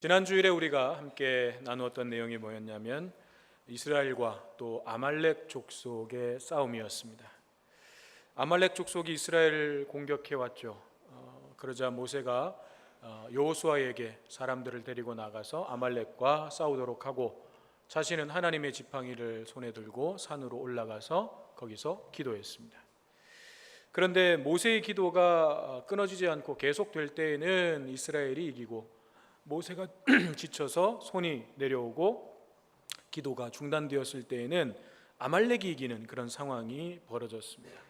지난 주일에 우리가 함께 나누었던 내용이 뭐였냐면 이스라엘과 또 아말렉 족속의 싸움이었습니다. 아말렉 족속이 이스라엘을 공격해 왔죠. 그러자 모세가 여호수아에게 사람들을 데리고 나가서 아말렉과 싸우도록 하고 자신은 하나님의 지팡이를 손에 들고 산으로 올라가서 거기서 기도했습니다. 그런데 모세의 기도가 끊어지지 않고 계속될 때에는 이스라엘이 이기고, 모세가 지쳐서 손이 내려오고 기도가 중단되었을 때에는 아말렉이 이기는 그런 상황이 벌어졌습니다.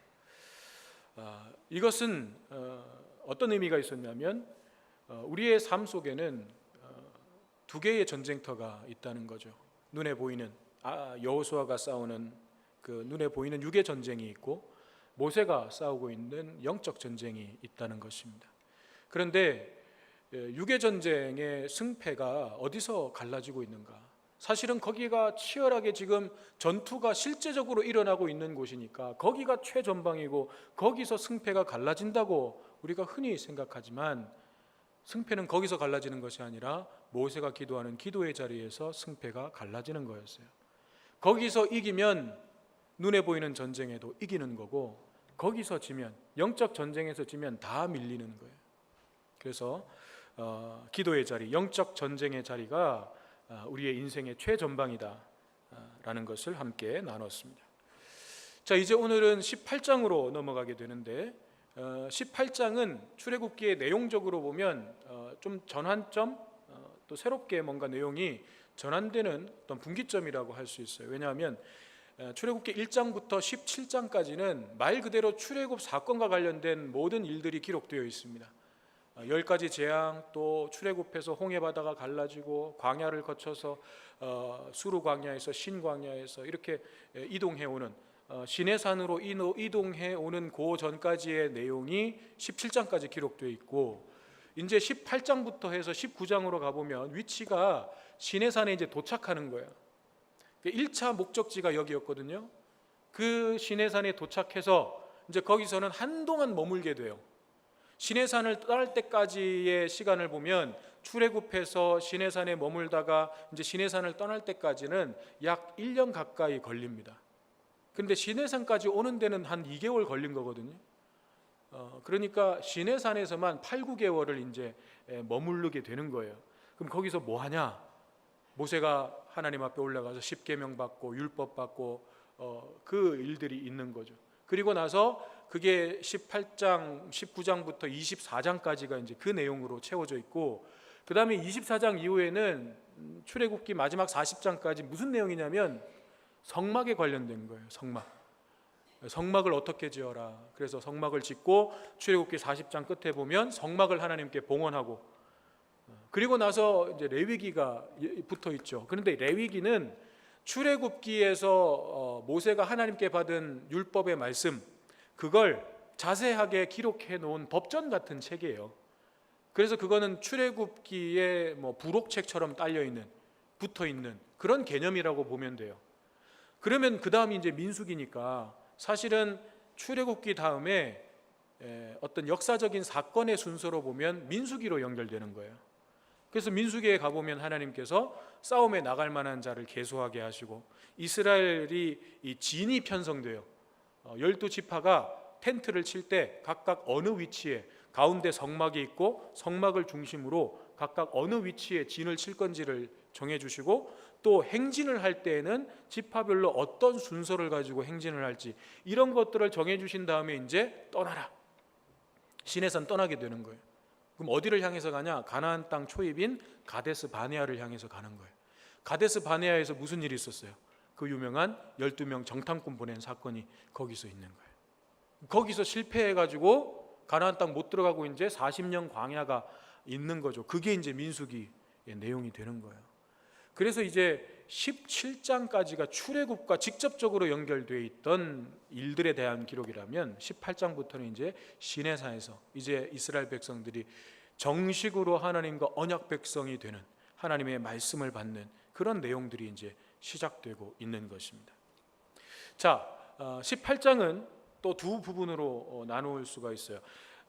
이것은 어떤 의미가 있었냐면 우리의 삶 속에는 두 개의 전쟁터가 있다는 거죠. 눈에 보이는 여호수아가 싸우는 그 눈에 보이는 육의 전쟁이 있고, 모세가 싸우고 있는 영적 전쟁이 있다는 것입니다. 그런데 육의 전쟁의 승패가 어디서 갈라지고 있는가? 사실은 거기가 치열하게 지금 전투가 실제적으로 일어나고 있는 곳이니까 거기가 최전방이고 거기서 승패가 갈라진다고 우리가 흔히 생각하지만, 승패는 거기서 갈라지는 것이 아니라 모세가 기도하는 기도의 자리에서 승패가 갈라지는 거였어요. 거기서 이기면 눈에 보이는 전쟁에도 이기는 거고, 거기서 지면, 영적 전쟁에서 지면 다 밀리는 거예요. 그래서 기도의 자리, 영적 전쟁의 자리가 우리의 인생의 최전방이다 라는 것을 함께 나눴습니다. 자, 이제 오늘은 18장으로 넘어가게 되는데 18장은 출애굽기의 내용적으로 보면 좀 전환점, 또 새롭게 뭔가 내용이 전환되는 어떤 분기점이라고 할 수 있어요. 왜냐하면 출애굽기 1장부터 17장까지는 말 그대로 출애굽 사건과 관련된 모든 일들이 기록되어 있습니다. 10가지 재앙, 또 출애굽해서 홍해바다가 갈라지고 광야를 거쳐서 수르 광야에서 신 광야에서 이렇게 이동해 오는 시내산으로 이동해 오는 그 전까지의 내용이 17장까지 기록되어 있고, 이제 18장부터 해서 19장으로 가보면 위치가 시내산에 이제 도착하는 거예요. 1차 목적지가 여기였거든요. 그 시내산에 도착해서 이제 거기서는 한동안 머물게 돼요. 시내산을 떠날 때까지의 시간을 보면 출애굽해서 시내산에 머물다가 이제 시내산을 떠날 때까지는 약 1년 가까이 걸립니다. 그런데 시내산까지 오는 데는 한 2개월 걸린 거거든요. 그러니까 시내산에서만 8, 9개월을 이제 머무르게 되는 거예요. 그럼 거기서 뭐 하냐? 모세가 하나님 앞에 올라가서 십계명 받고 율법 받고 그 일들이 있는 거죠. 그리고 나서 그게 18장, 19장부터 24장까지가 이제 그 내용으로 채워져 있고, 그 다음에 24장 이후에는 출애굽기 마지막 40장까지 무슨 내용이냐면 성막에 관련된 거예요. 성막을 어떻게 지어라. 그래서 성막을 짓고 출애굽기 40장 끝에 보면 성막을 하나님께 봉헌하고, 그리고 나서 이제 레위기가 붙어 있죠. 그런데 레위기는 출애굽기에서 모세가 하나님께 받은 율법의 말씀, 그걸 자세하게 기록해 놓은 법전 같은 책이에요. 그래서 그거는 출애굽기의 부록책처럼 딸려 있는, 붙어 있는 그런 개념이라고 보면 돼요. 그러면 그 다음이 이제 민수기니까 사실은 출애굽기 다음에 어떤 역사적인 사건의 순서로 보면 민수기로 연결되는 거예요. 그래서 민수기에 가보면 하나님께서 싸움에 나갈 만한 자를 계수하게 하시고, 이스라엘이 이 진이 편성돼요. 12지파가 텐트를 칠 때 각각 어느 위치에, 가운데 성막이 있고 성막을 중심으로 각각 어느 위치에 진을 칠 건지를 정해주시고, 또 행진을 할 때에는 지파별로 어떤 순서를 가지고 행진을 할지 이런 것들을 정해주신 다음에 이제 떠나라, 시내산 떠나게 되는 거예요. 그럼 어디를 향해서 가냐? 가나안 땅 초입인 가데스 바네아를 향해서 가는 거예요. 가데스 바네아에서 무슨 일이 있었어요? 그 유명한 12명 정탐꾼 보낸 사건이 거기서 있는 거예요. 거기서 실패해가지고 가나안 땅 못 들어가고 이제 40년 광야가 있는 거죠. 그게 이제 민수기의 내용이 되는 거예요. 그래서 이제 17장까지가 출애굽과 직접적으로 연결되어 있던 일들에 대한 기록이라면 18장부터는 이제 시내산에서 이제 이스라엘 백성들이 정식으로 하나님과 언약 백성이 되는, 하나님의 말씀을 받는 그런 내용들이 이제 시작되고 있는 것입니다. 자, 18장은 또 두 부분으로 나눌 수가 있어요.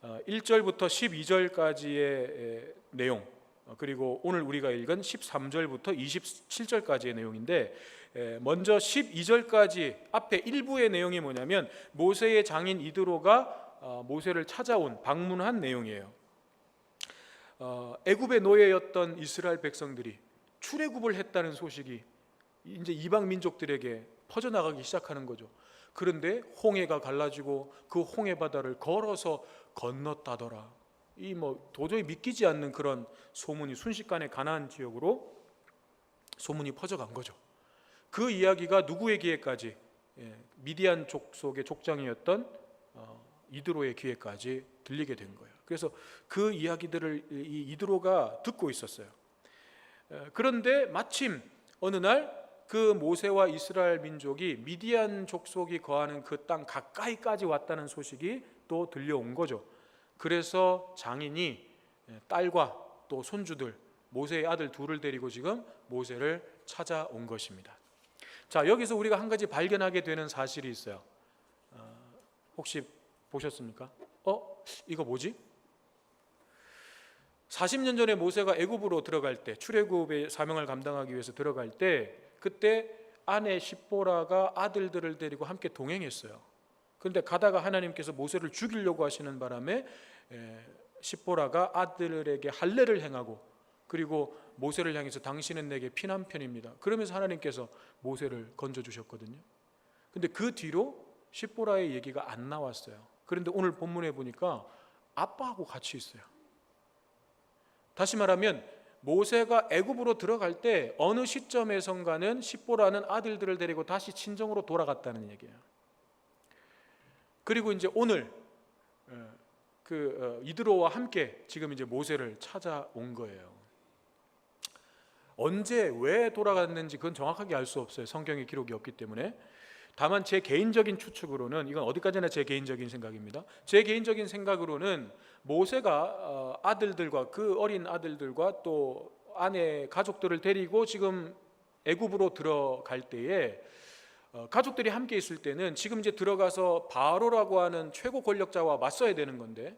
1절부터 12절까지의 내용, 그리고 오늘 우리가 읽은 13절부터 27절까지의 내용인데, 먼저 12절까지 앞에 일부의 내용이 뭐냐면 모세의 장인 이드로가 모세를 찾아온 방문한 내용이에요. 애굽의 노예였던 이스라엘 백성들이 출애굽을 했다는 소식이 이제 이방 민족들에게 퍼져나가기 시작하는 거죠. 그런데 홍해가 갈라지고 그 홍해 바다를 걸어서 건넜다더라. 이 도저히 믿기지 않는 그런 소문이 순식간에 가나안 지역으로 소문이 퍼져간 거죠. 그 이야기가 누구의 귀에까지? 미디안 족속의 족장이었던 이드로의 귀에까지 들리게 된 거예요. 그래서 그 이야기들을 이 이드로가 듣고 있었어요. 그런데 마침 어느 날 그 모세와 이스라엘 민족이 미디안 족속이 거하는 그 땅 가까이까지 왔다는 소식이 또 들려온 거죠. 그래서 장인이 딸과 또 손주들, 모세의 아들 둘을 데리고 지금 모세를 찾아온 것입니다. 자, 여기서 우리가 한 가지 발견하게 되는 사실이 있어요. 혹시 보셨습니까? 이거 뭐지? 40년 전에 모세가 애굽으로 들어갈 때, 출애굽의 사명을 감당하기 위해서 들어갈 때, 그때 아내 십보라가 아들들을 데리고 함께 동행했어요. 그런데 가다가 하나님께서 모세를 죽이려고 하시는 바람에 십보라가 아들에게 할례를 행하고, 그리고 모세를 향해서 당신은 내게 피난편입니다, 그러면서 하나님께서 모세를 건져주셨거든요. 근데 그 뒤로 십보라의 얘기가 안 나왔어요. 그런데 오늘 본문에 보니까 아빠하고 같이 있어요. 다시 말하면 모세가 애굽으로 들어갈 때 어느 시점에선가는 십보라는 아들들을 데리고 다시 친정으로 돌아갔다는 얘기예요. 그리고 이제 오늘 이드로와 함께 지금 이제 모세를 찾아온 거예요. 언제 왜 돌아갔는지 그건 정확하게 알 수 없어요. 성경에 기록이 없기 때문에. 다만 제 개인적인 추측으로는, 이건 어디까지나 제 개인적인 생각입니다. 제 개인적인 생각으로는 모세가 아들들과, 그 어린 아들들과 또 아내 가족들을 데리고 지금 애굽으로 들어갈 때에 가족들이 함께 있을 때는 지금 이제 들어가서 바로라고 하는 최고 권력자와 맞서야 되는 건데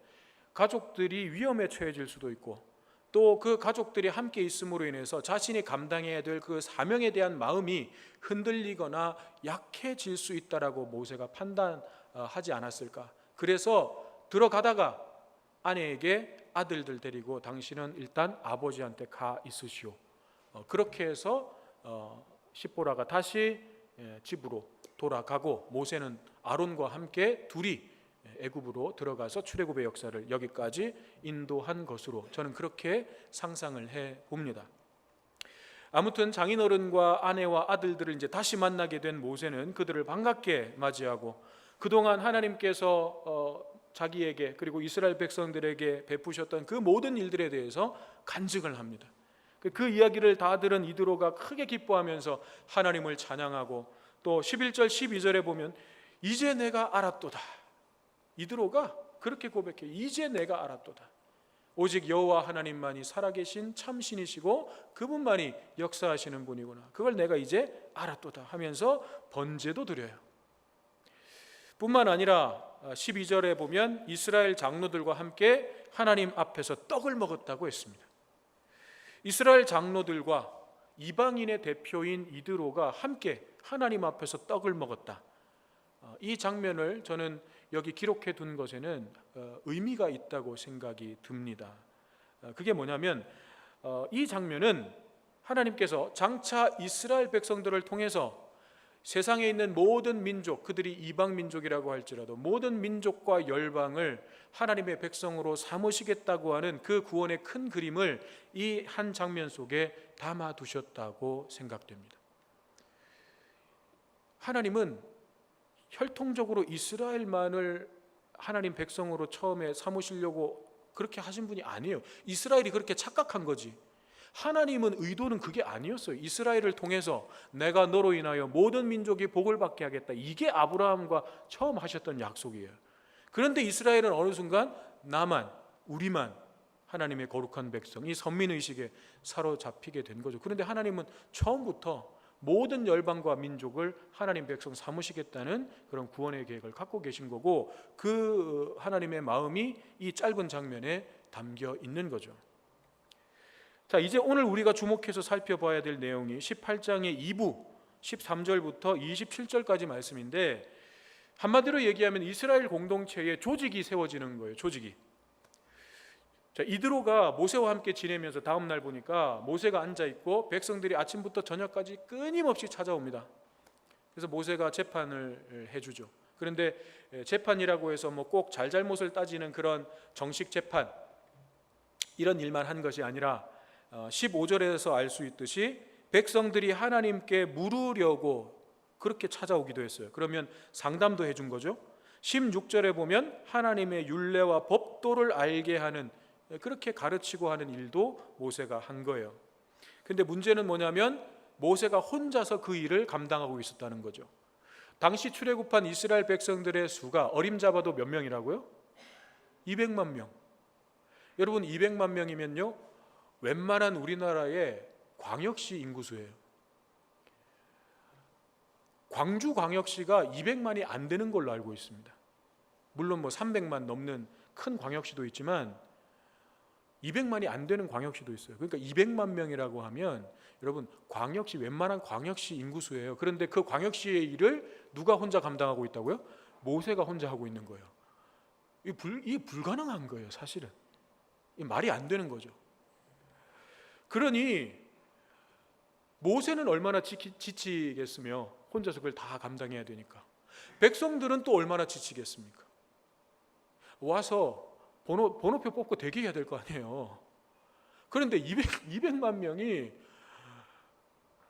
가족들이 위험에 처해질 수도 있고, 또 그 가족들이 함께 있음으로 인해서 자신이 감당해야 될 그 사명에 대한 마음이 흔들리거나 약해질 수 있다라고 모세가 판단하지 않았을까. 그래서 들어가다가 아내에게 아들들 데리고 당신은 일단 아버지한테 가 있으시오, 그렇게 해서 십보라가 다시 집으로 돌아가고 모세는 아론과 함께 둘이 애굽으로 들어가서 출애굽의 역사를 여기까지 인도한 것으로 저는 그렇게 상상을 해 봅니다. 아무튼 장인어른과 아내와 아들들을 이제 다시 만나게 된 모세는 그들을 반갑게 맞이하고 그동안 하나님께서 자기에게 그리고 이스라엘 백성들에게 베푸셨던 그 모든 일들에 대해서 간증을 합니다. 그 이야기를 다 들은 이드로가 크게 기뻐하면서 하나님을 찬양하고, 또 11절 12절에 보면 이제 내가 알았도다. 이드로가 그렇게 고백해. 이제 내가 알았도다. 오직 여호와 하나님만이 살아계신 참신이시고 그분만이 역사하시는 분이구나. 그걸 내가 이제 알았도다 하면서 번제도 드려요. 뿐만 아니라 12절에 보면 이스라엘 장로들과 함께 하나님 앞에서 떡을 먹었다고 했습니다. 이스라엘 장로들과 이방인의 대표인 이드로가 함께 하나님 앞에서 떡을 먹었다. 이 장면을 저는 여기 기록해 둔 것에는 의미가 있다고 생각이 듭니다. 그게 뭐냐면 이 장면은 하나님께서 장차 이스라엘 백성들을 통해서 세상에 있는 모든 민족, 그들이 이방 민족이라고 할지라도 모든 민족과 열방을 하나님의 백성으로 삼으시겠다고 하는 그 구원의 큰 그림을 이 한 장면 속에 담아 두셨다고 생각됩니다. 하나님은 혈통적으로 이스라엘만을 하나님 백성으로 처음에 삼으시려고 그렇게 하신 분이 아니에요. 이스라엘이 그렇게 착각한 거지. 하나님은 의도는 그게 아니었어요. 이스라엘을 통해서 내가 너로 인하여 모든 민족이 복을 받게 하겠다. 이게 아브라함과 처음 하셨던 약속이에요. 그런데 이스라엘은 어느 순간 나만, 우리만 하나님의 거룩한 백성, 이 선민의식에 사로잡히게 된 거죠. 그런데 하나님은 처음부터 모든 열방과 민족을 하나님 백성 삼으시겠다는 그런 구원의 계획을 갖고 계신 거고, 그 하나님의 마음이 이 짧은 장면에 담겨 있는 거죠. 자, 이제 오늘 우리가 주목해서 살펴봐야 될 내용이 18장의 2부 13절부터 27절까지 말씀인데, 한마디로 얘기하면 이스라엘 공동체에 조직이 세워지는 거예요. 조직이. 자, 이드로가 모세와 함께 지내면서 다음 날 보니까 모세가 앉아 있고 백성들이 아침부터 저녁까지 끊임없이 찾아옵니다. 그래서 모세가 재판을 해주죠. 그런데 재판이라고 해서 뭐 꼭 잘잘못을 따지는 그런 정식 재판, 이런 일만 한 것이 아니라 15절에서 알 수 있듯이 백성들이 하나님께 물으려고 그렇게 찾아오기도 했어요. 그러면 상담도 해준 거죠. 16절에 보면 하나님의 율례와 법도를 알게 하는, 그렇게 가르치고 하는 일도 모세가 한 거예요. 근데 문제는 뭐냐면 모세가 혼자서 그 일을 감당하고 있었다는 거죠. 당시 출애굽한 이스라엘 백성들의 수가 어림잡아도 몇 명이라고요? 200만 명. 여러분, 200만 명이면요, 웬만한 우리나라의 광역시 인구수예요. 광주광역시가 200만이 안 되는 걸로 알고 있습니다. 물론 뭐 300만 넘는 큰 광역시도 있지만 200만이 안 되는 광역시도 있어요. 그러니까 200만 명이라고 하면 여러분, 광역시, 웬만한 광역시 인구수예요. 그런데 그 광역시의 일을 누가 혼자 감당하고 있다고요? 모세가 혼자 하고 있는 거예요. 이게 불가능한 거예요. 사실은 이 말이 안 되는 거죠. 그러니 모세는 얼마나 지치겠으며, 혼자서 그걸 다 감당해야 되니까. 백성들은 또 얼마나 지치겠습니까? 와서 번호표 뽑고 대기해야 될 거 아니에요. 그런데 200만 명이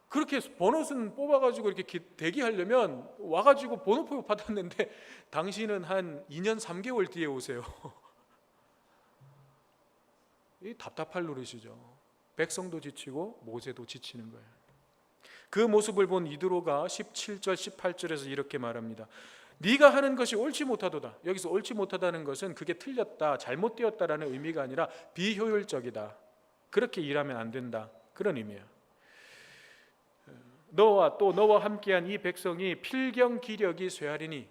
그렇게 번호순 뽑아가지고 이렇게 대기하려면 와가지고 번호표 받았는데 당신은 한 2년 3개월 뒤에 오세요. 이 답답할 노릇이죠. 백성도 지치고 모세도 지치는 거예요. 그 모습을 본 이드로가 17절 18절에서 이렇게 말합니다. 네가 하는 것이 옳지 못하도다. 여기서 옳지 못하다는 것은 그게 틀렸다, 잘못되었다라는 의미가 아니라 비효율적이다, 그렇게 일하면 안 된다, 그런 의미예요. 너와 함께한 이 백성이 필경 기력이 쇠하리니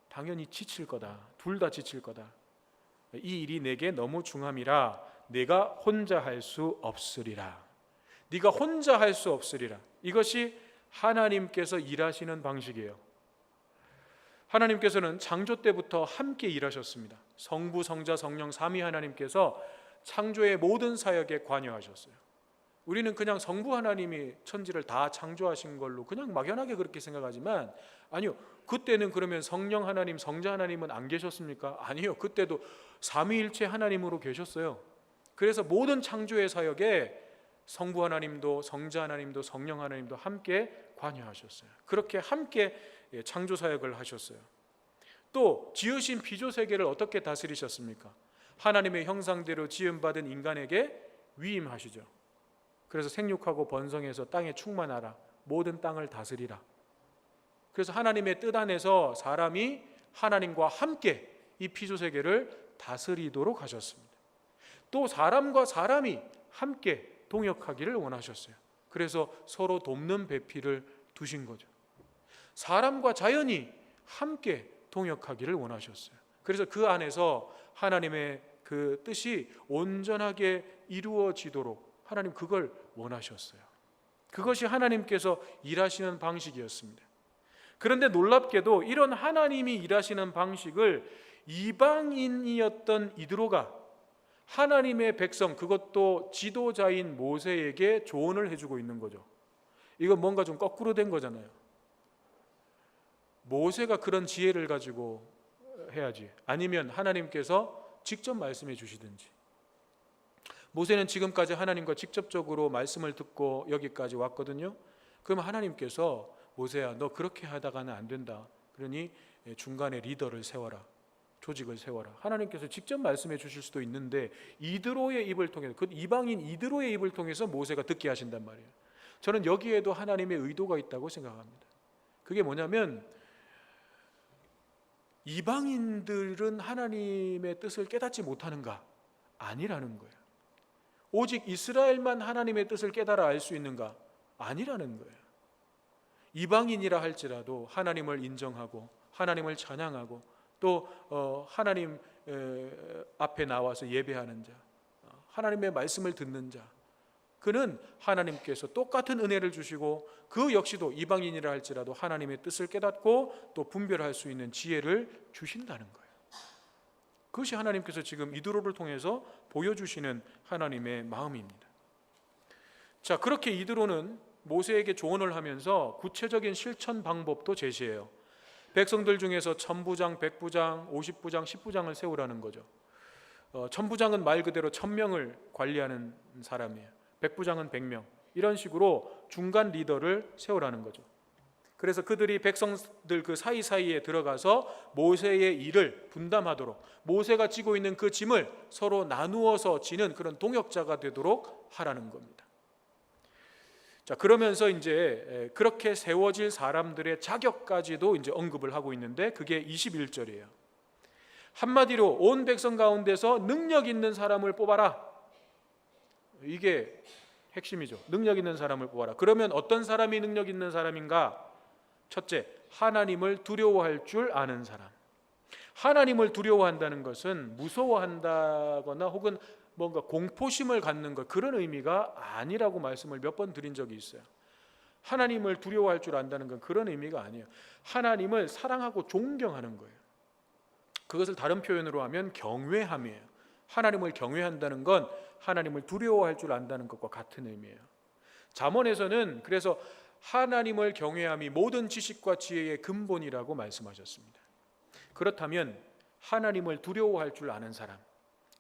당연히 지칠 거다. 둘 다 지칠 거다. 이 일이 내게 너무 중함이라 내가 혼자 할 수 없으리라. 네가 혼자 할 수 없으리라. 이것이 하나님께서 일하시는 방식이에요. 하나님께서는 창조 때부터 함께 일하셨습니다. 성부, 성자, 성령 삼위 하나님께서 창조의 모든 사역에 관여하셨어요. 우리는 그냥 성부 하나님이 천지를 다 창조하신 걸로 그냥 막연하게 그렇게 생각하지만, 아니요, 그때는 그러면 성령 하나님, 성자 하나님은 안 계셨습니까? 아니요, 그때도 삼위일체 하나님으로 계셨어요. 그래서 모든 창조의 사역에 성부 하나님도 성자 하나님도 성령 하나님도 함께 관여하셨어요. 그렇게 함께 창조 사역을 하셨어요. 또 지으신 피조 세계를 어떻게 다스리셨습니까? 하나님의 형상대로 지음받은 인간에게 위임하시죠. 그래서 생육하고 번성해서 땅에 충만하라, 모든 땅을 다스리라. 그래서 하나님의 뜻 안에서 사람이 하나님과 함께 이 피조 세계를 다스리도록 하셨습니다. 또 사람과 사람이 함께 동역하기를 원하셨어요. 그래서 서로 돕는 배필을 두신 거죠. 사람과 자연이 함께 동역하기를 원하셨어요. 그래서 그 안에서 하나님의 그 뜻이 온전하게 이루어지도록 하나님 그걸 원하셨어요. 그것이 하나님께서 일하시는 방식이었습니다. 그런데 놀랍게도 이런 하나님이 일하시는 방식을 이방인이었던 이드로가 하나님의 백성, 그것도 지도자인 모세에게 조언을 해주고 있는 거죠. 이건 뭔가 좀 거꾸로 된 거잖아요. 모세가 그런 지혜를 가지고 해야지, 아니면 하나님께서 직접 말씀해 주시든지. 모세는 지금까지 하나님과 직접적으로 말씀을 듣고 여기까지 왔거든요. 그럼 하나님께서 모세야, 너 그렇게 하다가는 안 된다, 그러니 중간에 리더를 세워라, 조직을 세워라. 하나님께서 직접 말씀해 주실 수도 있는데 이드로의 입을 통해서, 그 이방인 이드로의 입을 통해서 모세가 듣게 하신단 말이에요. 저는 여기에도 하나님의 의도가 있다고 생각합니다. 그게 뭐냐면 이방인들은 하나님의 뜻을 깨닫지 못하는가? 아니라는 거예요. 오직 이스라엘만 하나님의 뜻을 깨달아 알 수 있는가? 아니라는 거예요. 이방인이라 할지라도 하나님을 인정하고 하나님을 찬양하고 또 하나님 앞에 나와서 예배하는 자, 하나님의 말씀을 듣는 자, 그는 하나님께서 똑같은 은혜를 주시고 그 역시도 이방인이라 할지라도 하나님의 뜻을 깨닫고 또 분별할 수 있는 지혜를 주신다는 거예요. 그것이 하나님께서 지금 이드로를 통해서 보여주시는 하나님의 마음입니다. 자, 그렇게 이드로는 모세에게 조언을 하면서 구체적인 실천 방법도 제시해요. 백성들 중에서 천부장, 백부장, 50부장, 10부장을 세우라는 거죠. 천부장은 말 그대로 1000명을 관리하는 사람이에요. 백부장은 100명. 이런 식으로 중간 리더를 세우라는 거죠. 그래서 그들이 백성들 그 사이사이에 들어가서 모세의 일을 분담하도록, 모세가 지고 있는 그 짐을 서로 나누어서 지는 그런 동역자가 되도록 하라는 겁니다. 자, 그러면서 이제 그렇게 세워질 사람들의 자격까지도 이제 언급을 하고 있는데 그게 21절이에요. 한마디로 온 백성 가운데서 능력 있는 사람을 뽑아라. 이게 핵심이죠. 능력 있는 사람을 뽑아라. 그러면 어떤 사람이 능력 있는 사람인가? 첫째, 하나님을 두려워할 줄 아는 사람. 하나님을 두려워한다는 것은 무서워한다거나 혹은 뭔가 공포심을 갖는 것, 그런 의미가 아니라고 말씀을 몇 번 드린 적이 있어요. 하나님을 두려워할 줄 안다는 건 그런 의미가 아니에요. 하나님을 사랑하고 존경하는 거예요. 그것을 다른 표현으로 하면 경외함이에요. 하나님을 경외한다는 건 하나님을 두려워할 줄 안다는 것과 같은 의미예요. 잠언에서는 그래서 하나님을 경외함이 모든 지식과 지혜의 근본이라고 말씀하셨습니다. 그렇다면 하나님을 두려워할 줄 아는 사람,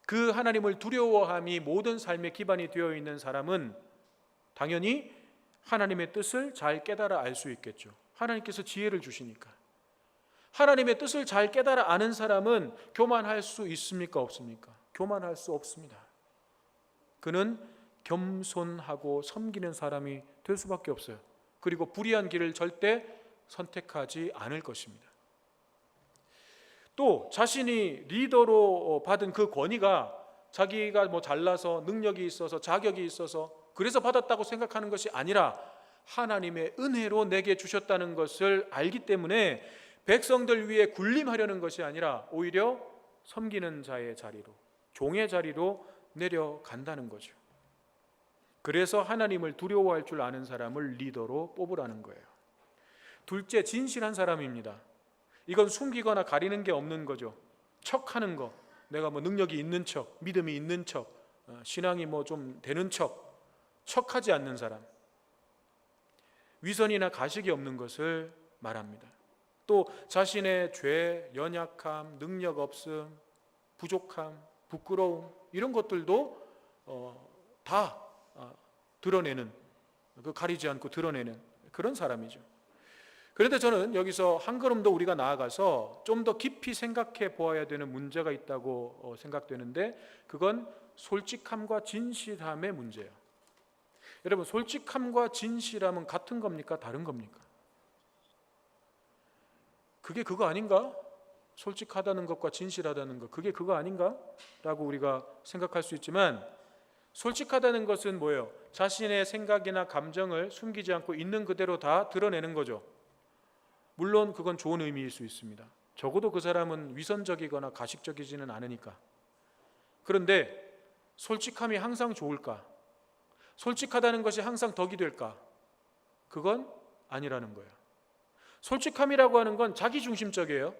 그 하나님을 두려워함이 모든 삶의 기반이 되어 있는 사람은 당연히 하나님의 뜻을 잘 깨달아 알 수 있겠죠. 하나님께서 지혜를 주시니까. 하나님의 뜻을 잘 깨달아 아는 사람은 교만할 수 있습니까? 없습니까? 교만할 수 없습니다. 그는 겸손하고 섬기는 사람이 될 수밖에 없어요. 그리고 불의한 길을 절대 선택하지 않을 것입니다. 또 자신이 리더로 받은 그 권위가 자기가 뭐 잘나서 능력이 있어서 자격이 있어서 그래서 받았다고 생각하는 것이 아니라 하나님의 은혜로 내게 주셨다는 것을 알기 때문에 백성들 위에 군림하려는 것이 아니라 오히려 섬기는 자의 자리로, 종의 자리로 내려간다는 거죠. 그래서 하나님을 두려워할 줄 아는 사람을 리더로 뽑으라는 거예요. 둘째, 진실한 사람입니다. 이건 숨기거나 가리는 게 없는 거죠. 척하는 거, 내가 뭐 능력이 있는 척, 믿음이 있는 척, 신앙이 뭐 좀 되는 척하지 않는 사람. 위선이나 가식이 없는 것을 말합니다. 또 자신의 죄, 연약함, 능력 없음, 부족함, 부끄러움 이런 것들도 다 드러내는, 가리지 않고 드러내는 그런 사람이죠. 그런데 저는 여기서 한 걸음 더 우리가 나아가서 좀 더 깊이 생각해 보아야 되는 문제가 있다고 생각되는데 그건 솔직함과 진실함의 문제예요. 여러분, 솔직함과 진실함은 같은 겁니까? 다른 겁니까? 그게 그거 아닌가? 솔직하다는 것과 진실하다는 것, 그게 그거 아닌가? 라고 우리가 생각할 수 있지만 솔직하다는 것은 뭐예요? 자신의 생각이나 감정을 숨기지 않고 있는 그대로 다 드러내는 거죠. 물론 그건 좋은 의미일 수 있습니다. 적어도 그 사람은 위선적이거나 가식적이지는 않으니까. 그런데 솔직함이 항상 좋을까? 솔직하다는 것이 항상 덕이 될까? 그건 아니라는 거예요. 솔직함이라고 하는 건 자기중심적이에요.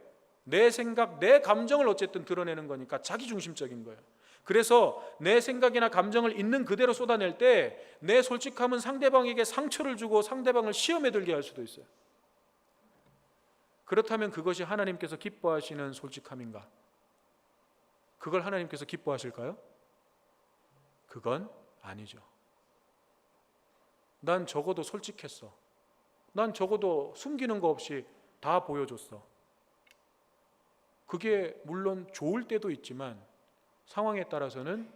내 생각, 내 감정을 어쨌든 드러내는 거니까 자기중심적인 거예요. 그래서 내 생각이나 감정을 있는 그대로 쏟아낼 때 내 솔직함은 상대방에게 상처를 주고 상대방을 시험에 들게 할 수도 있어요. 그렇다면 그것이 하나님께서 기뻐하시는 솔직함인가? 그걸 하나님께서 기뻐하실까요? 그건 아니죠. 난 적어도 솔직했어. 난 적어도 숨기는 거 없이 다 보여줬어. 그게 물론 좋을 때도 있지만 상황에 따라서는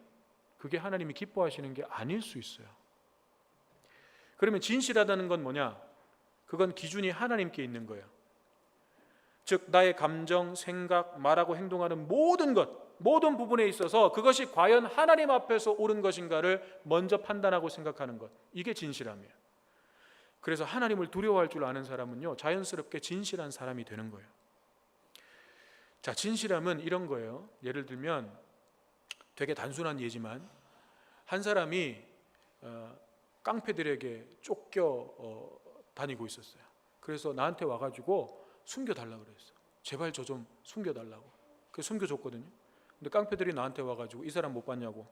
그게 하나님이 기뻐하시는 게 아닐 수 있어요. 그러면 진실하다는 건 뭐냐? 그건 기준이 하나님께 있는 거예요. 즉 나의 감정, 생각, 말하고 행동하는 모든 것, 모든 부분에 있어서 그것이 과연 하나님 앞에서 옳은 것인가를 먼저 판단하고 생각하는 것, 이게 진실함이에요. 그래서 하나님을 두려워할 줄 아는 사람은요, 자연스럽게 진실한 사람이 되는 거예요. 자, 진실함은 이런 거예요. 예를 들면 되게 단순한 예지만 한 사람이 깡패들에게 쫓겨 다니고 있었어요. 그래서 나한테 와가지고 숨겨달라고 그랬어. 제발 저 좀 숨겨달라고. 그래서 숨겨줬거든요. 근데 깡패들이 나한테 와가지고 이 사람 못 봤냐고,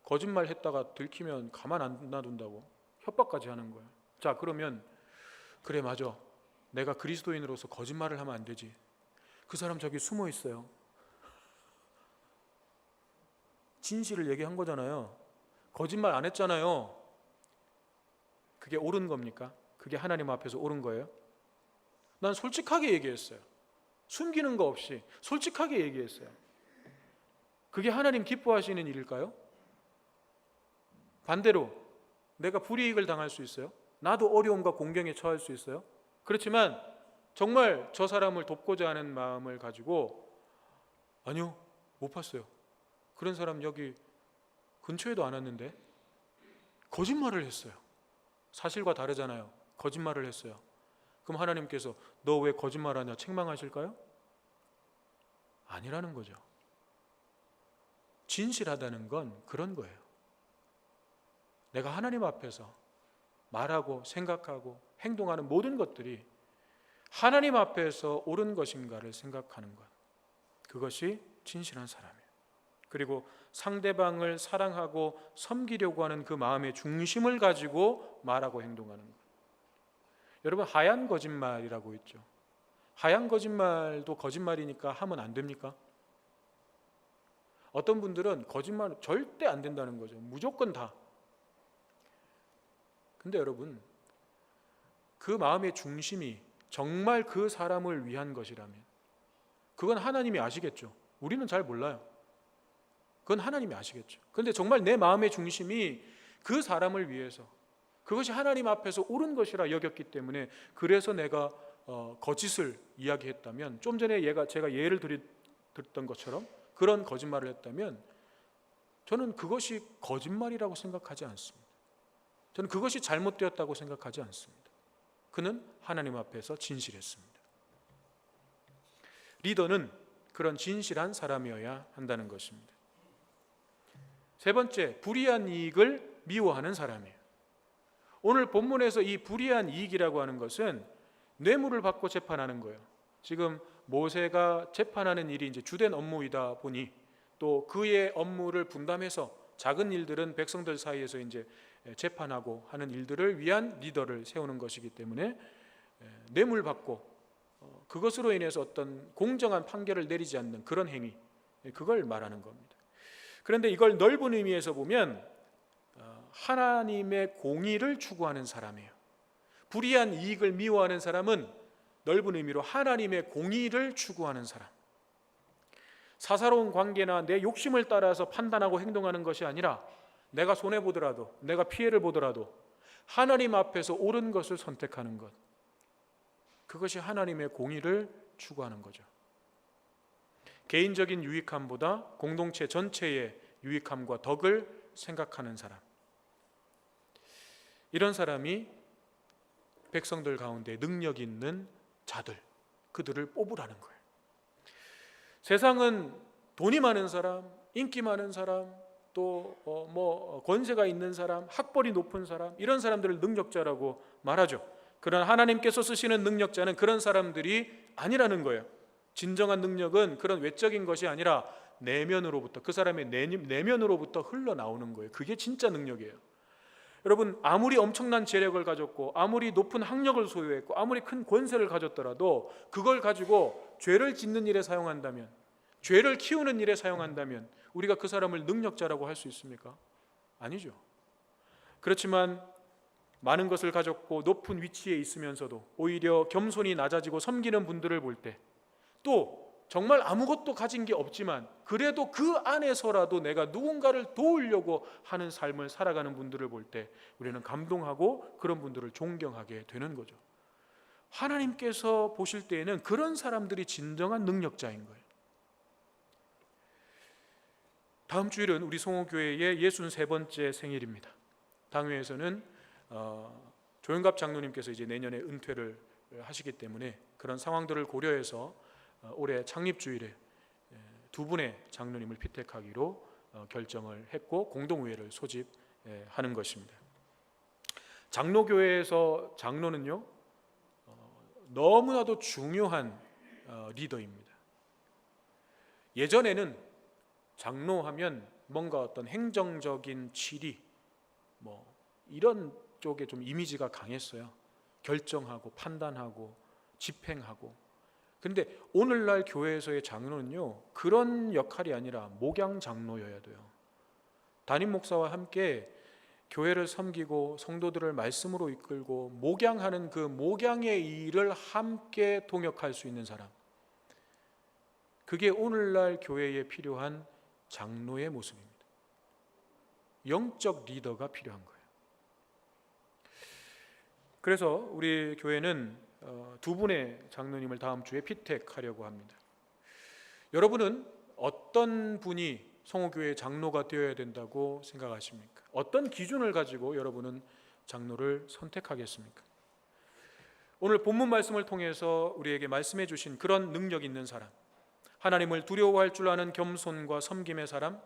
거짓말 했다가 들키면 가만 안 놔둔다고 협박까지 하는 거예요. 자, 그러면 그래, 맞아, 내가 그리스도인으로서 거짓말을 하면 안 되지. 그 사람 저기 숨어 있어요. 진실을 얘기한 거잖아요. 거짓말 안 했잖아요. 그게 옳은 겁니까? 그게 하나님 앞에서 옳은 거예요? 난 솔직하게 얘기했어요. 숨기는 거 없이 솔직하게 얘기했어요. 그게 하나님 기뻐하시는 일일까요? 반대로 내가 불이익을 당할 수 있어요. 나도 어려움과 공경에 처할 수 있어요. 그렇지만 정말 저 사람을 돕고자 하는 마음을 가지고, 아니요, 못 봤어요. 그런 사람 여기 근처에도 안 왔는데, 거짓말을 했어요. 사실과 다르잖아요. 거짓말을 했어요. 그럼 하나님께서 너 왜 거짓말하냐 책망하실까요? 아니라는 거죠. 진실하다는 건 그런 거예요. 내가 하나님 앞에서 말하고 생각하고 행동하는 모든 것들이 하나님 앞에서 옳은 것인가를 생각하는 것, 그것이 진실한 사람이에요. 그리고 상대방을 사랑하고 섬기려고 하는 그 마음의 중심을 가지고 말하고 행동하는 것. 여러분, 하얀 거짓말이라고 있죠. 하얀 거짓말도 거짓말이니까 하면 안 됩니까? 어떤 분들은 거짓말 절대 안 된다는 거죠. 무조건 다. 근데 여러분, 그 마음의 중심이 정말 그 사람을 위한 것이라면 그건 하나님이 아시겠죠. 우리는 잘 몰라요. 그건 하나님이 아시겠죠. 그런데 정말 내 마음의 중심이 그 사람을 위해서, 그것이 하나님 앞에서 옳은 것이라 여겼기 때문에, 그래서 내가 거짓을 이야기했다면, 좀 전에 제가 예를 들었던 것처럼 그런 거짓말을 했다면, 저는 그것이 거짓말이라고 생각하지 않습니다. 저는 그것이 잘못되었다고 생각하지 않습니다. 그는 하나님 앞에서 진실했습니다. 리더는 그런 진실한 사람이어야 한다는 것입니다. 세 번째, 불의한 이익을 미워하는 사람이에요. 오늘 본문에서 이 불의한 이익이라고 하는 것은 뇌물을 받고 재판하는 거예요. 지금 모세가 재판하는 일이 이제 주된 업무이다 보니, 또 그의 업무를 분담해서 작은 일들은 백성들 사이에서 이제 재판하고 하는 일들을 위한 리더를 세우는 것이기 때문에 뇌물 받고 그것으로 인해서 어떤 공정한 판결을 내리지 않는 그런 행위, 그걸 말하는 겁니다. 그런데 이걸 넓은 의미에서 보면 하나님의 공의를 추구하는 사람이에요. 불의한 이익을 미워하는 사람은 넓은 의미로 하나님의 공의를 추구하는 사람. 사사로운 관계나 내 욕심을 따라서 판단하고 행동하는 것이 아니라, 내가 손해보더라도, 내가 피해를 보더라도 하나님 앞에서 옳은 것을 선택하는 것, 그것이 하나님의 공의를 추구하는 거죠. 개인적인 유익함보다 공동체 전체의 유익함과 덕을 생각하는 사람, 이런 사람이 백성들 가운데 능력 있는 자들, 그들을 뽑으라는 거예요. 세상은 돈이 많은 사람, 인기 많은 사람, 또 권세가 있는 사람, 학벌이 높은 사람, 이런 사람들을 능력자라고 말하죠. 그러나 하나님께서 쓰시는 능력자는 그런 사람들이 아니라는 거예요. 진정한 능력은 그런 외적인 것이 아니라 내면으로부터, 그 사람의 내면으로부터 흘러나오는 거예요. 그게 진짜 능력이에요. 여러분, 아무리 엄청난 재력을 가졌고 아무리 높은 학력을 소유했고 아무리 큰 권세를 가졌더라도 그걸 가지고 죄를 짓는 일에 사용한다면, 죄를 키우는 일에 사용한다면 우리가 그 사람을 능력자라고 할 수 있습니까? 아니죠. 그렇지만 많은 것을 가졌고 높은 위치에 있으면서도 오히려 겸손히 낮아지고 섬기는 분들을 볼 때, 또 정말 아무것도 가진 게 없지만 그래도 그 안에서라도 내가 누군가를 도우려고 하는 삶을 살아가는 분들을 볼 때 우리는 감동하고 그런 분들을 존경하게 되는 거죠. 하나님께서 보실 때에는 그런 사람들이 진정한 능력자인 거예요. 다음 주일은 우리 송호교회의 63번째 생일입니다. 당회에서는 조영갑 장로님께서 이제 내년에 은퇴를 하시기 때문에 그런 상황들을 고려해서 올해 창립주일에 두 분의 장로님을 피택하기로 결정을 했고 공동의회를 소집했습니다. 하는 것입니다. 장로교회에서 장로는요 너무나도 중요한 리더입니다. 예전에는 장로하면 뭔가 어떤 행정적인 지리 이런 쪽에 좀 이미지가 강했어요. 결정하고 판단하고 집행하고. 근데 오늘날 교회에서의 장로는요 그런 역할이 아니라 목양 장로여야 돼요. 담임 목사와 함께 교회를 섬기고 성도들을 말씀으로 이끌고 목양하는 그 목양의 일을 함께 동역할 수 있는 사람, 그게 오늘날 교회에 필요한 장로의 모습입니다. 영적 리더가 필요한 거예요. 그래서 우리 교회는 두 분의 장로님을 다음 주에 피택하려고 합니다. 여러분은 어떤 분이 성호교회의 장로가 되어야 된다고 생각하십니까? 어떤 기준을 가지고 여러분은 장로를 선택하겠습니까? 오늘 본문 말씀을 통해서 우리에게 말씀해 주신 그런 능력 있는 사람, 하나님을 두려워할 줄 아는 겸손과 섬김의 사람,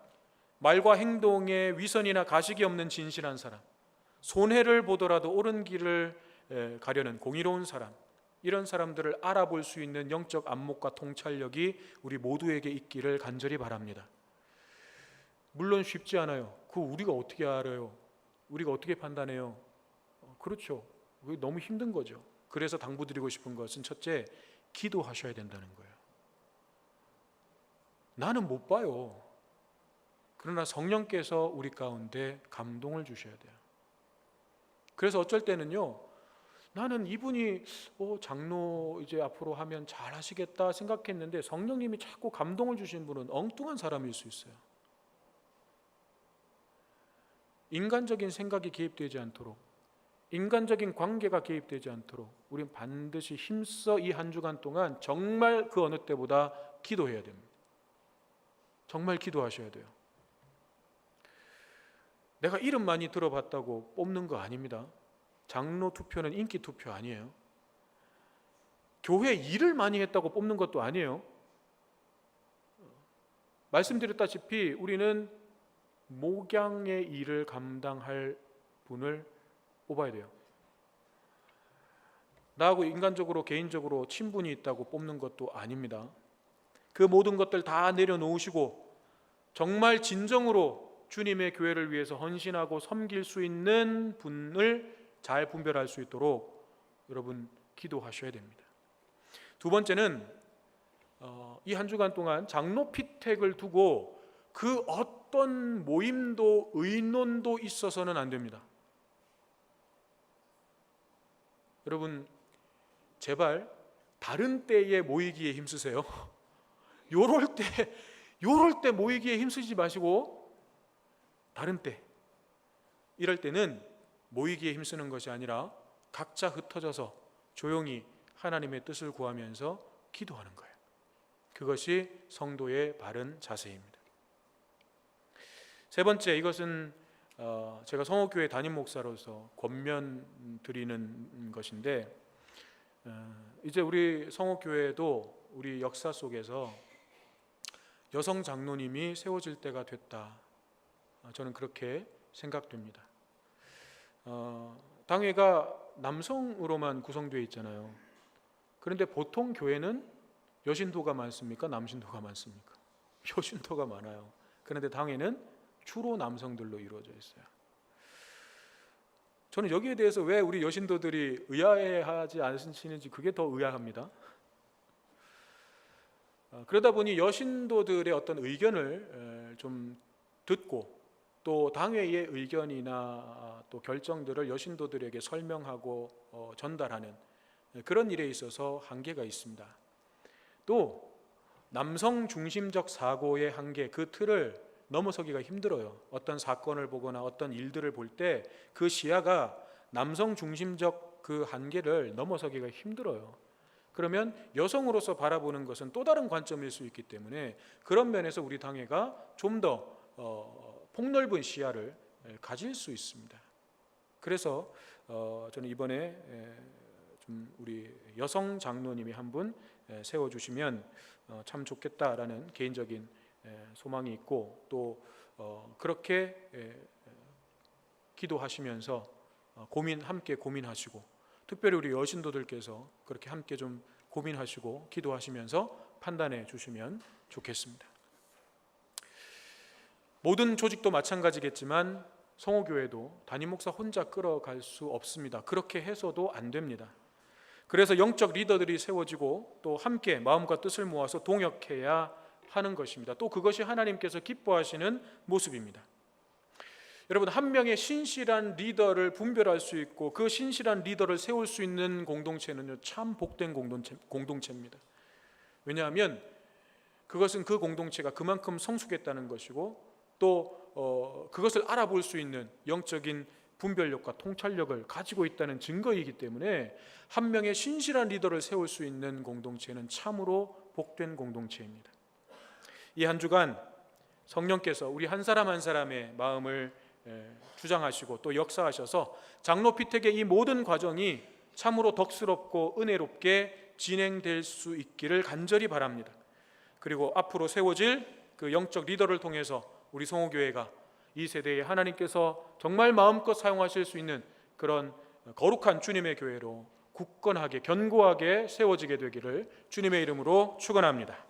말과 행동에 위선이나 가식이 없는 진실한 사람, 손해를 보더라도 옳은 길을 가려는 공의로운 사람, 이런 사람들을 알아볼 수 있는 영적 안목과 통찰력이 우리 모두에게 있기를 간절히 바랍니다. 물론 쉽지 않아요. 그거 우리가 어떻게 알아요? 우리가 어떻게 판단해요? 그렇죠. 그게 너무 힘든 거죠. 그래서 당부드리고 싶은 것은 첫째, 기도하셔야 된다는 거예요. 나는 못 봐요. 그러나 성령께서 우리 가운데 감동을 주셔야 돼요. 그래서 어쩔 때는요, 나는 이분이 장로 이제 앞으로 하면 잘 하시겠다 생각했는데 성령님이 자꾸 감동을 주신 분은 엉뚱한 사람일 수 있어요. 인간적인 생각이 개입되지 않도록, 인간적인 관계가 개입되지 않도록 우리는 반드시 힘써 이 한 주간 동안 정말 그 어느 때보다 기도해야 됩니다. 정말 기도하셔야 돼요. 내가 이름 많이 들어봤다고 뽑는 거 아닙니다. 장로 투표는 인기 투표 아니에요. 교회 일을 많이 했다고 뽑는 것도 아니에요. 말씀드렸다시피 우리는 목양의 일을 감당할 분을 뽑아야 돼요. 나하고 인간적으로 개인적으로 친분이 있다고 뽑는 것도 아닙니다. 그 모든 것들 다 내려놓으시고 정말 진정으로 주님의 교회를 위해서 헌신하고 섬길 수 있는 분을 잘 분별할 수 있도록 여러분 기도하셔야 됩니다. 두 번째는 이 한 주간 동안 장로 피택을 두고 그 어떤 모임도 의논도 있어서는 안 됩니다. 여러분 제발 다른 때에 모이기에 힘쓰세요. 요럴 때 모이기에 힘쓰지 마시고 다른 때, 이럴 때는 모이기에 힘쓰는 것이 아니라 각자 흩어져서 조용히 하나님의 뜻을 구하면서 기도하는 거예요. 그것이 성도의 바른 자세입니다. 세 번째, 이것은 제가 성호교회 담임 목사로서 권면드리는 것인데, 이제 우리 성호교회도 우리 역사 속에서 여성 장로님이 세워질 때가 됐다. 저는 그렇게 생각됩니다. 당회가 남성으로만 구성되어 있잖아요. 그런데 보통 교회는 여신도가 많습니까? 남신도가 많습니까? 여신도가 많아요. 그런데 당회는 주로 남성들로 이루어져 있어요. 저는 여기에 대해서 왜 우리 여신도들이 의아해하지 않으시는지 그게 더 의아합니다. 그러다 보니 여신도들의 어떤 의견을 좀 듣고 또 당회의 의견이나 또 결정들을 여신도들에게 설명하고 전달하는 그런 일에 있어서 한계가 있습니다. 또 남성 중심적 사고의 한계, 그 틀을 넘어서기가 힘들어요. 어떤 사건을 보거나 어떤 일들을 볼 때 그 시야가 남성 중심적 그 한계를 넘어서기가 힘들어요. 그러면 여성으로서 바라보는 것은 또 다른 관점일 수 있기 때문에 그런 면에서 우리 당회가 좀 더 폭넓은 시야를 가질 수 있습니다. 그래서 저는 이번에 좀 우리 여성 장로님이 한 분 세워주시면 참 좋겠다라는 개인적인 소망이 있고, 또 그렇게 기도하시면서 함께 고민하시고, 특별히 우리 여신도들께서 그렇게 함께 좀 고민하시고 기도하시면서 판단해 주시면 좋겠습니다. 모든 조직도 마찬가지겠지만 성호교회도 담임 목사 혼자 끌어갈 수 없습니다. 그렇게 해서도 안 됩니다. 그래서 영적 리더들이 세워지고 또 함께 마음과 뜻을 모아서 동역해야 하는 것입니다. 또 그것이 하나님께서 기뻐하시는 모습입니다. 여러분, 한 명의 신실한 리더를 분별할 수 있고 그 신실한 리더를 세울 수 있는 공동체는요, 참 복된 공동체입니다. 왜냐하면 그것은 그 공동체가 그만큼 성숙했다는 것이고 또 그것을 알아볼 수 있는 영적인 분별력과 통찰력을 가지고 있다는 증거이기 때문에 한 명의 신실한 리더를 세울 수 있는 공동체는 참으로 복된 공동체입니다. 이 한 주간 성령께서 우리 한 사람 한 사람의 마음을 주장하시고 또 역사하셔서 장로 피택의 이 모든 과정이 참으로 덕스럽고 은혜롭게 진행될 수 있기를 간절히 바랍니다. 그리고 앞으로 세워질 그 영적 리더를 통해서 우리 성호교회가 이 세대에 하나님께서 정말 마음껏 사용하실 수 있는 그런 거룩한 주님의 교회로 굳건하게 견고하게 세워지게 되기를 주님의 이름으로 축원합니다.